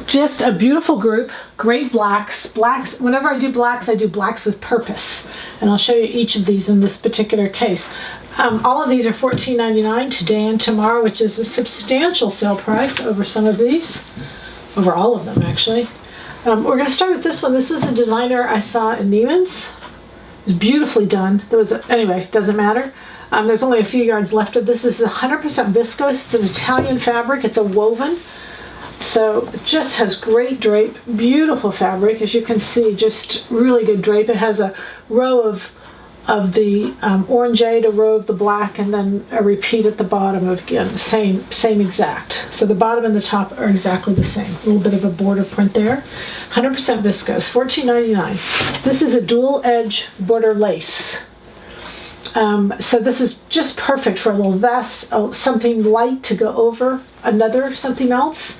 Just a beautiful group, great blacks. Blacks, whenever I do blacks with purpose. And I'll show you each of these in this particular case. All of these are $14.99 today and tomorrow, which is a substantial sale price over some of these, over all of them actually. We're going to start with this one. This was a designer I saw in Neiman's. It was beautifully done. Anyway, doesn't matter. There's only a few yards left of this. This is 100% viscose. It's an Italian fabric. It's a woven. So it just has great drape, beautiful fabric. As you can see, just really good drape. It has a row of the orangeade, a row of the black, and then a repeat at the bottom of, again, same exact. So the bottom and the top are exactly the same. A little bit of a border print there. 100% viscose, $14.99. This is a dual edge border lace. So this is just perfect for a little vest, something light to go over something else.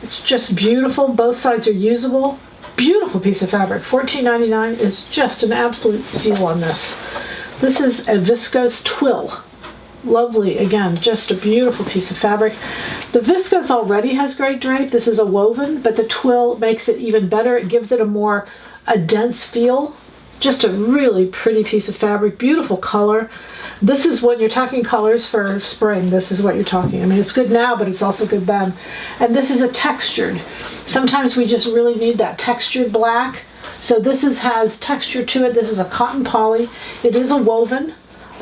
It's just beautiful. Both sides are usable. Beautiful piece of fabric. $14.99 is just an absolute steal on this. This is a viscose twill. Lovely, again, just a beautiful piece of fabric. The viscose already has great drape. This is a woven, but the twill makes it even better. It gives it a dense feel. Just a really pretty piece of fabric. Beautiful color. This is when you're talking colors for spring. This is what you're talking. I mean, it's good now, but it's also good then. And this is a textured. Sometimes we just really need that textured black. So this has texture to it. This is a cotton poly. It is a woven,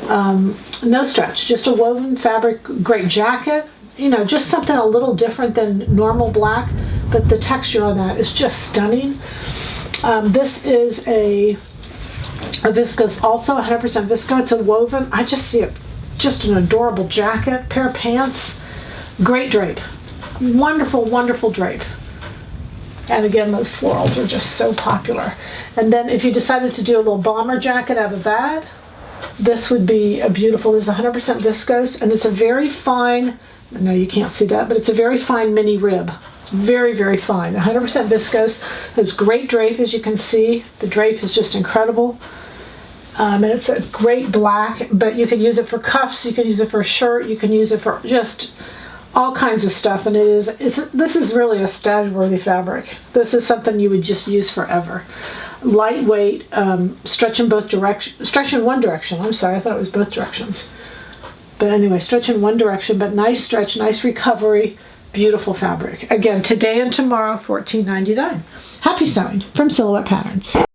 no stretch, just a woven fabric. Great jacket. You know, just something a little different than normal black, but the texture on that is just stunning. This is a viscose, also 100% viscose. It's a woven. I just see it, just an adorable jacket, pair of pants, great drape, wonderful, wonderful drape. And again, those florals are just so popular. And then if you decided to do a little bomber jacket out of that, this would be a beautiful. This is 100% viscose, and it's a very fine, no, you can't see that, but it's a very fine mini rib. Very, very fine. 100% viscose. Has great drape, as you can see. The drape is just incredible. And it's a great black, but you can use it for cuffs, you can use it for a shirt, you can use it for just all kinds of stuff. And this is really a stash-worthy fabric. This is something you would just use forever. Lightweight, stretch in one direction. I'm sorry, I thought it was both directions. But anyway, stretch in one direction, but nice stretch, nice recovery. Beautiful fabric. Again, today and tomorrow, $14.99. Happy sewing from Silhouette Patterns.